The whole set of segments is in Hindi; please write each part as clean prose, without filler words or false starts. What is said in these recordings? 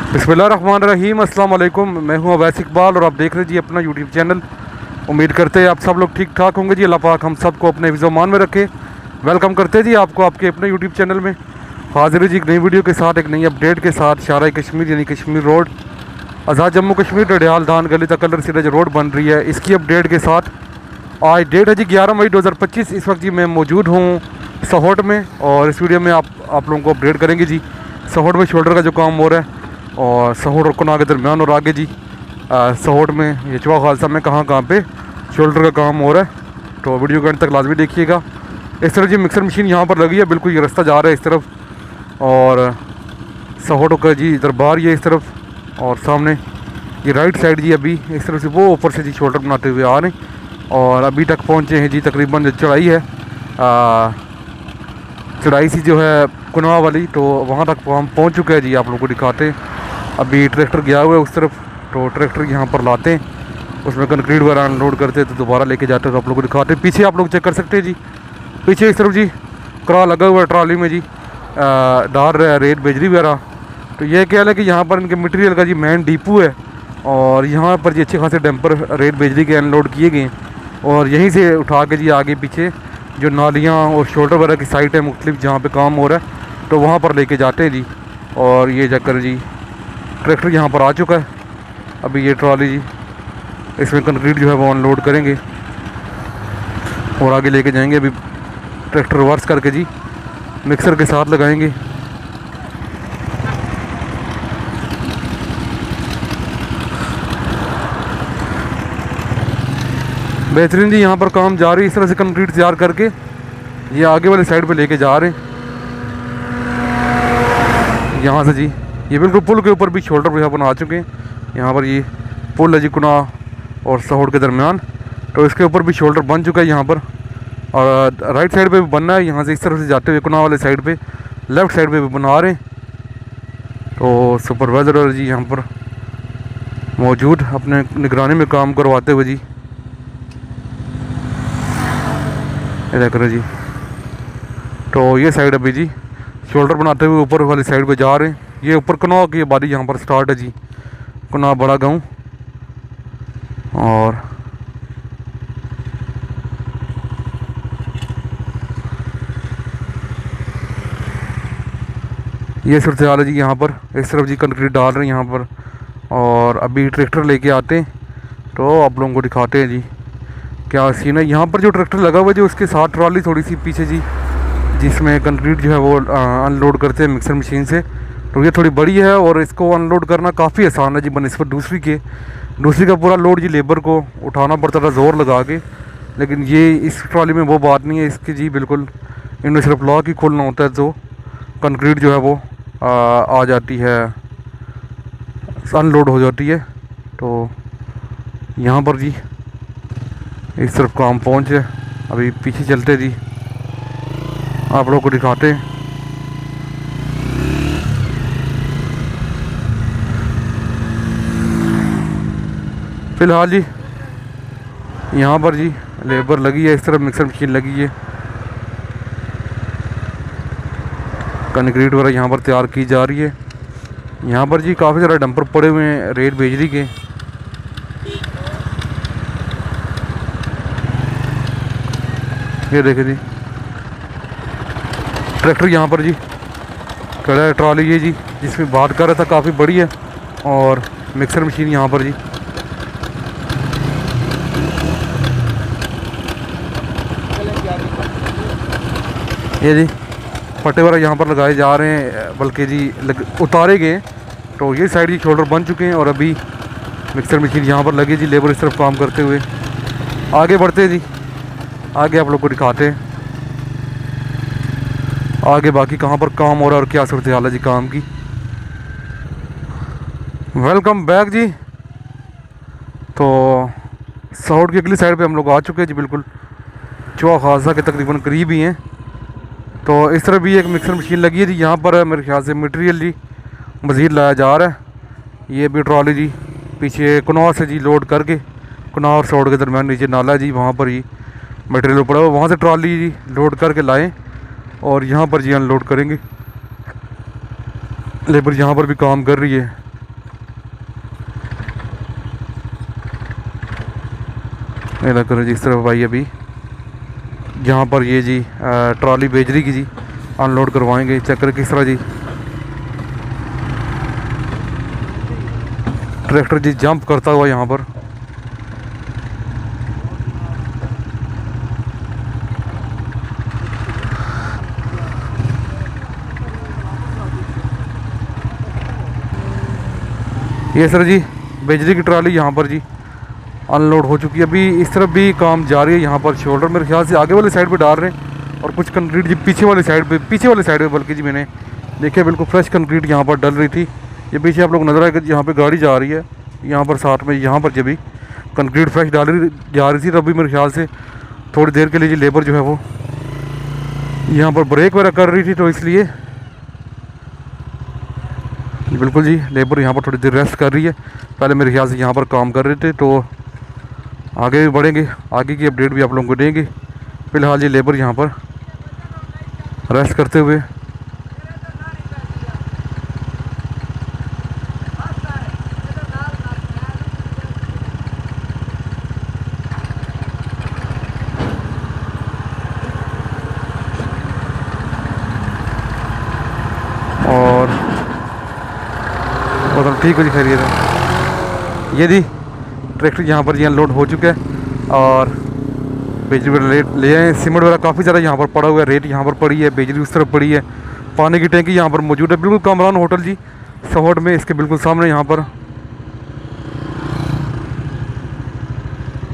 बिस्मिल्लाहिर्रहमानिर्रहीम, अस्सलाम वालेकुम। मैं हूं अवैस इकबाल और आप देख रहे हैं जी अपना यूट्यूब चैनल। उम्मीद करते हैं आप सब लोग ठीक ठाक होंगे जी। अल्लाह पाक हम सबको अपने हिफ्ज़-ओ-मान में रखे। वेलकम करते हैं जी आपको आपके अपने यूट्यूब चैनल में। हाजिर है जी एक नई वीडियो के साथ, एक नई अपडेट के साथ। शारा कश्मीर यानी कश्मीर रोड आज़ाद जम्मू कश्मीर डडियाल धान गली तक कलर सिरज रोड बन रही है, इसकी अपडेट के साथ। आज डेट है जी 11 मई 2025। इस वक्त जी मैं मौजूद हूँ सहोट में और इस वीडियो में आप लोगों को अपडेट करेंगे जी सहोट में शोल्डर का जो काम हो रहा है और सहोट और कुनाह के दरमियान और आगे जी सहोट में ये चवा खालसा में कहाँ पे शोल्डर का काम हो रहा है। तो वीडियो के अंत तक लाजमी देखिएगा। इस तरफ जी मिक्सर मशीन यहाँ पर लगी है, बिल्कुल ये रास्ता जा रहा है इस तरफ और सहोट का जी दरबार ये इस तरफ और सामने ये राइट साइड जी अभी इस तरफ से वो ऊपर से जी शोल्डर बनाते हुए आ रहे हैं और अभी तक पहुँचे हैं जी तकरीबन जो चढ़ाई है चढ़ाई सी जो है कुनाह वाली, तो वहाँ तक हम पहुँच चुके हैं जी। आप लोगों को दिखाते हैं, अभी ट्रैक्टर गया हुआ है उस तरफ, तो ट्रैक्टर यहाँ पर लाते हैं, उसमें कंक्रीट वगैरह अनलोड करते हैं तो दोबारा लेके जाते हैं। तो आप लोगों को दिखाते हैं, पीछे आप लोग चेक कर सकते हैं जी, पीछे इस तरफ जी करा लगा हुआ है ट्रॉली में जी डाल रहा है रेत बिजली वगैरह। तो ये क्या है कि यहाँ पर इनके मटेरियल का जी मेन डिपो है और यहाँ पर जी अच्छे खासे डंपर रेत बिजली के अनलोड किए गए और यहीं से उठा के जी आगे पीछे जो नालियाँ और शोल्डर वगैरह की साइट है मुख्तलिफ जहाँ पे काम हो रहा है तो वहाँ पर लेके जाते हैं जी। और ये चक्कर जी ट्रैक्टर यहाँ पर आ चुका है, अभी ये ट्रॉली जी इसमें कंक्रीट जो है वो अनलोड करेंगे और आगे लेके जाएंगे। अभी ट्रैक्टर रिवर्स करके जी मिक्सर के साथ लगाएंगे। बेहतरीन जी यहाँ पर काम जारी, इस तरह से कंक्रीट तैयार करके ये आगे वाली साइड पे लेके जा रहे हैं। यहाँ से जी ये बिल्कुल पुल के ऊपर भी शोल्डर पे अपन आ चुके हैं। यहाँ पर ये पुल है जी कुनाह और सहोट के दरमियान, तो इसके ऊपर भी शोल्डर बन चुका है यहाँ पर और राइट साइड पे भी बनना है। यहाँ से इस तरफ से जाते हुए कुनाह वाले साइड पे लेफ़्ट साइड पे भी बना रहे हैं। तो सुपरवाइज़र जी यहाँ पर मौजूद अपने निगरानी में काम करवाते हुए जी इधर करो जी। तो ये साइड अभी जी शोल्डर बनाते हुए ऊपर वाली साइड पे जा रहे हैं। ये ऊपर कुनाह की आबादी यहाँ पर स्टार्ट है जी, कुनाह बड़ा गांव। और ये सूरत हाल है जी यहाँ पर, इस तरफ जी कंक्रीट डाल रहे हैं यहाँ पर और अभी ट्रैक्टर लेके आते हैं तो आप लोगों को दिखाते हैं जी क्या सीन है। यहाँ पर जो ट्रैक्टर लगा हुआ है जो उसके साथ ट्रॉली थोड़ी सी पीछे जी जिसमें कंक्रीट जो है वो अनलोड करते हैं मिक्सर मशीन से, तो ये थोड़ी बड़ी है और इसको अनलोड करना काफ़ी आसान है जी बनस्बत दूसरी के। दूसरी का पूरा लोड जी लेबर को उठाना पड़ता था ज़ोर लगा के, लेकिन ये इस ट्रॉली में वो बात नहीं है। इसकी जी बिल्कुल इनमें सिर्फ लॉक ही खोलना होता है तो कंक्रीट जो है वो आ जाती है, अनलोड हो जाती है। तो यहाँ पर जी इस तरफ काम पहुँचे, अभी पीछे चलते जी आप लोगों को दिखाते हैं। फ़िलहाल जी यहाँ पर जी लेबर लगी है, इस तरफ मिक्सर मशीन लगी है, कंक्रीट वगैरह यहाँ पर तैयार की जा रही है। यहाँ पर जी काफ़ी सारे डंपर पड़े हुए हैं रेत बिजली के। ये देखे जी ट्रैक्टर यहाँ पर जी खड़ा है, ट्रॉली ये जी जिसमें बात कर रहा था काफ़ी बड़ी है और मिक्सर मशीन यहाँ पर जी ये जी फटे वगैरह यहाँ पर लगाए जा रहे हैं, बल्कि जी उतारे गए। तो ये साइड जी शोल्डर बन चुके हैं और अभी मिक्सर मशीन यहाँ पर लगी जी, लेबर इस तरफ काम करते हुए आगे बढ़ते हैं जी। आगे आप लोग को दिखाते हैं आगे बाकी कहाँ पर काम हो रहा है और क्या सूरत हाल है जी काम की। वेलकम बैक जी। तो सहोट की अगली साइड पे हम लोग आ चुके हैं जी, बिल्कुल चवा खालसा के तकरीबन करीब ही हैं। तो इस तरह भी एक मिक्सर मशीन लगी है जी, यहाँ पर मेरे ख्याल से मटेरियल जी मज़ीद लाया जा रहा है। ये भी ट्रॉली जी पीछे कुनाह से जी लोड करके कुनाह और सहोट के दरमियान नीचे नाला जी वहाँ पर ही मटेरियल पड़ा हुआ, वहाँ से ट्रॉली जी लोड करके लाएँ और यहाँ पर जी अनलोड करेंगे। लेबर यहाँ पर भी काम कर रही है मेरा करो जी इस तरफ भाई। अभी यहाँ पर ये जी ट्रॉली बेजरी की जी अनलोड करवाएंगे। चेक करें किस तरह जी ट्रैक्टर जी जंप करता हुआ यहाँ पर। ये सर जी बिजली की ट्राली यहाँ पर जी अनलोड हो चुकी है। अभी इस तरफ भी काम जारी है। यहाँ पर शोल्डर मेरे ख्याल से आगे वाली साइड पे डाल रहे हैं और कुछ कंक्रीट जी पीछे वाली साइड पे बल्कि जी मैंने देखिए बिल्कुल फ्रेश कंक्रीट यहाँ पर डल रही थी। ये पीछे आप लोग नज़र आएगा यहाँ पे गाड़ी जा रही है। यहाँ पर साथ में यहाँ पर जब भी कंक्रीट फ्रेश जा रही थी तभी मेरे ख्याल से थोड़ी देर के लिए जी लेबर जो है वो यहाँ पर ब्रेक वगैरह कर रही थी, तो इसलिए बिल्कुल जी लेबर यहाँ पर थोड़ी देर रेस्ट कर रही है। पहले मेरे ख्याल से यहाँ पर काम कर रहे थे, तो आगे भी बढ़ेंगे, आगे की अपडेट भी आप लोगों को देंगे। फ़िलहाल ये लेबर यहाँ पर रेस्ट करते हुए और मतलब ठीक हो जी खैरियत है। ये जी ट्रैक्टर यहाँ पर जी अनलोड हो चुका है और बेजरी वगैरह ले आए। सीमेंट वगैरह काफ़ी ज़्यादा यहाँ पर पड़ा हुआ है, रेत यहाँ पर पड़ी है, बेजरी उस तरफ पड़ी है, पानी की टैंकी यहाँ पर मौजूद है बिल्कुल कामरान होटल जी सहोट में, इसके बिल्कुल सामने यहाँ पर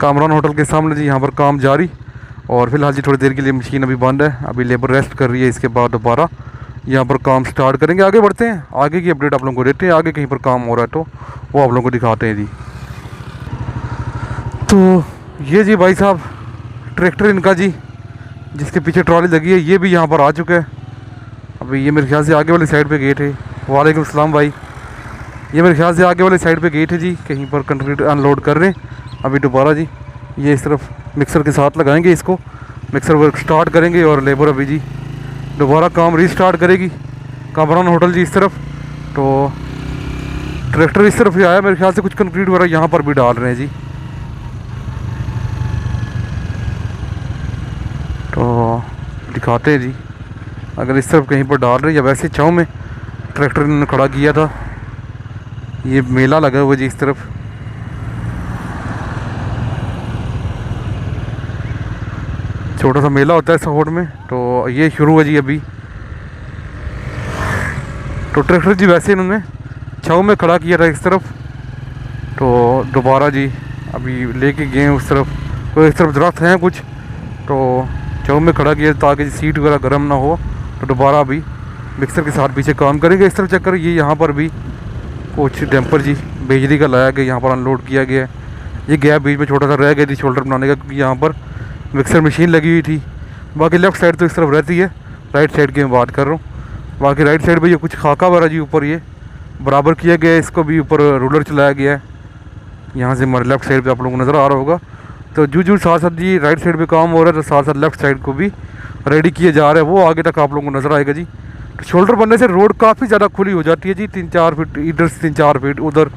कामरान होटल के सामने जी यहाँ पर काम जारी। और फिलहाल जी थोड़ी देर के लिए मशीन अभी बंद है, अभी लेबर रेस्ट कर रही है। इसके बाद दोबारा यहाँ पर काम स्टार्ट करेंगे। आगे बढ़ते हैं, आगे की अपडेट आप लोगों को देते हैं। आगे कहीं पर काम हो रहा है तो वो आप लोगों को दिखाते हैं जी। तो ये जी भाई साहब ट्रैक्टर इनका जी जिसके पीछे ट्रॉली लगी है ये भी यहाँ पर आ चुका है। अभी ये मेरे ख्याल से आगे वाली साइड पे गए थे। वालेकुम सलाम भाई। ये मेरे ख्याल से आगे वाली साइड पे गए थे जी, कहीं पर कंक्रीट अनलोड कर रहे हैं। अभी दोबारा जी ये इस तरफ मिक्सर के साथ लगाएंगे, इसको मिक्सर वर्क स्टार्ट करेंगे और लेबर अभी जी दोबारा काम रीस्टार्ट करेगी। कामरान होटल जी इस तरफ, तो ट्रैक्टर इस तरफ ही आया मेरे ख्याल से कुछ कंक्रीट वगैरह यहाँ पर भी डाल रहे हैं जी। तो दिखाते हैं जी अगर इस तरफ कहीं पर डाल रहे हैं या वैसे छाँव में ट्रैक्टर इन्होंने खड़ा किया था। ये मेला लगा हुआ जी इस तरफ, छोटा सा मेला होता है सहोट में, तो ये शुरू है जी अभी। तो ट्रैक्टर जी वैसे इन्होंने छाँव में खड़ा किया था इस तरफ, तो दोबारा जी अभी लेके गए उस तरफ। तो इस तरफ दरख्त हैं कुछ, तो छाँव में खड़ा किया ताकि सीट वगैरह गर्म ना हो। तो दोबारा अभी मिक्सर के साथ पीछे काम करेंगे। इस तरफ चक्कर ये यहाँ पर भी कुछ डैम्पर जी बिजली का लाया गया, यहाँ पर अनलोड किया गया है। ये गैप बीच में छोटा सा रह गया थी शोल्डर बनाने का, क्योंकि यहाँ पर मिक्सर मशीन लगी हुई थी। बाकी लेफ़्ट साइड तो इस तरफ रहती है, राइट साइड की मैं बात कर रहा हूँ। बाकी राइट साइड पे ये कुछ खाका वगैरह जी ऊपर ये बराबर किया गया है, इसको भी ऊपर रूलर चलाया गया है। यहाँ से हमारे लेफ़्ट साइड पे आप लोगों को नज़र आ रहा होगा। तो जो साथ साथ जी राइट साइड पे काम हो रहा है, तो साथ साथ लेफ़्ट साइड को भी रेडी किया जा रहा है, वो आगे तक आप लोगों को नज़र आएगा जी। तो शोल्डर बनने से रोड काफ़ी ज़्यादा खुली हो जाती है जी, 3-4 फीट इधर से 3-4 फीट उधर।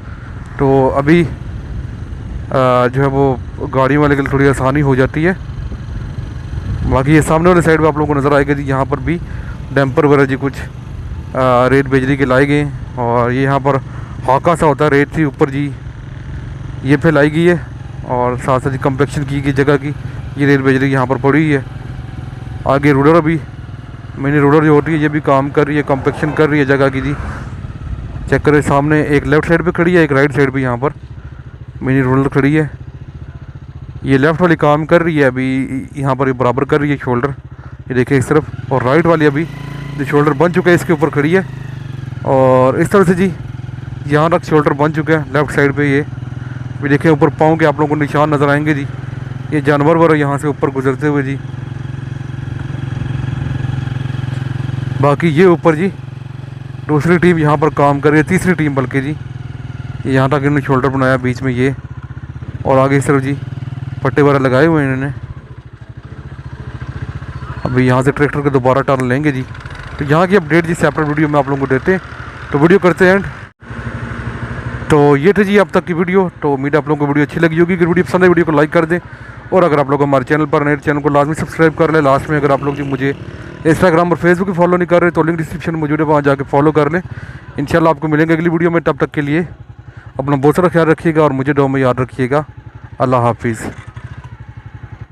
तो अभी जो है वो गाड़ी वाले के लिए थोड़ी आसानी हो जाती है। बाकी ये सामने वाले साइड पे आप लोगों को नज़र आएगा जी, यहाँ पर भी डैम्पर वगैरह जी कुछ रेत बिजली के लाए गए। और ये यहाँ पर हाका सा होता है रेत थी ऊपर जी, ये फैलाई गई है। और साथ साथ कंपेक्शन की गई जगह की, ये रेत बिजली यहाँ पर पड़ी हुई है। आगे रूलर अभी मिनी रूलर जो होती है ये भी काम कर रही है, कंपेक्शन कर रही है जगह की जी। चेक करें सामने एक लेफ़्ट साइड पे खड़ी है, एक राइट साइड पे यहाँ पर मिनी रूलर खड़ी है। ये लेफ़्ट वाली काम कर रही है अभी, यहाँ पर ये बराबर कर रही है शोल्डर, ये देखिए इस तरफ। और राइट वाली अभी जो शोल्डर बन चुका है इसके ऊपर खड़ी है। और इस तरह से जी यहाँ तक शोल्डर बन चुका है लेफ़्ट साइड पे। ये भी देखें ऊपर पाँव के आप लोगों को निशान नज़र आएंगे जी, ये जानवर वगैरह यहाँ से ऊपर गुजरते हुए जी। बाकी ये ऊपर जी दूसरी टीम यहाँ पर काम कर रही है, तीसरी टीम बल्कि जी। यहाँ तक इन्होंने शोल्डर बनाया बीच में ये, और आगे इस तरफ जी पट्टे वगैरह लगाए हुए हैं इन्होंने। अभी यहाँ से ट्रैक्टर को दोबारा टर्न लेंगे जी। तो यहाँ की अपडेट जी सेपरेट वीडियो में आप लोगों को देते हैं, तो वीडियो करते हैं एंड। तो ये थे जी अब तक की वीडियो। तो उम्मीद है आप लोगों को वीडियो अच्छी लगी होगी। अगर वीडियो पसंद है वीडियो को लाइक कर दें और अगर आप लोग हमारे चैनल पर नए, चैनल को लाजमी सब्सक्राइब कर लें। लास्ट में अगर आप लोग जी मुझे इंस्टाग्राम और फेसबुक पे फॉलो नहीं कर रहे तो लिंक डिस्क्रिप्शन में मौजूद है, वहाँ जाके फॉलो कर लें। इंशाल्लाह आपको मिलेंगे अगली वीडियो में। तब तक के लिए अपना बहुत सारा ख्याल रखिएगा और मुझे दुआ में याद रखिएगा। अल्लाह हाफिज़।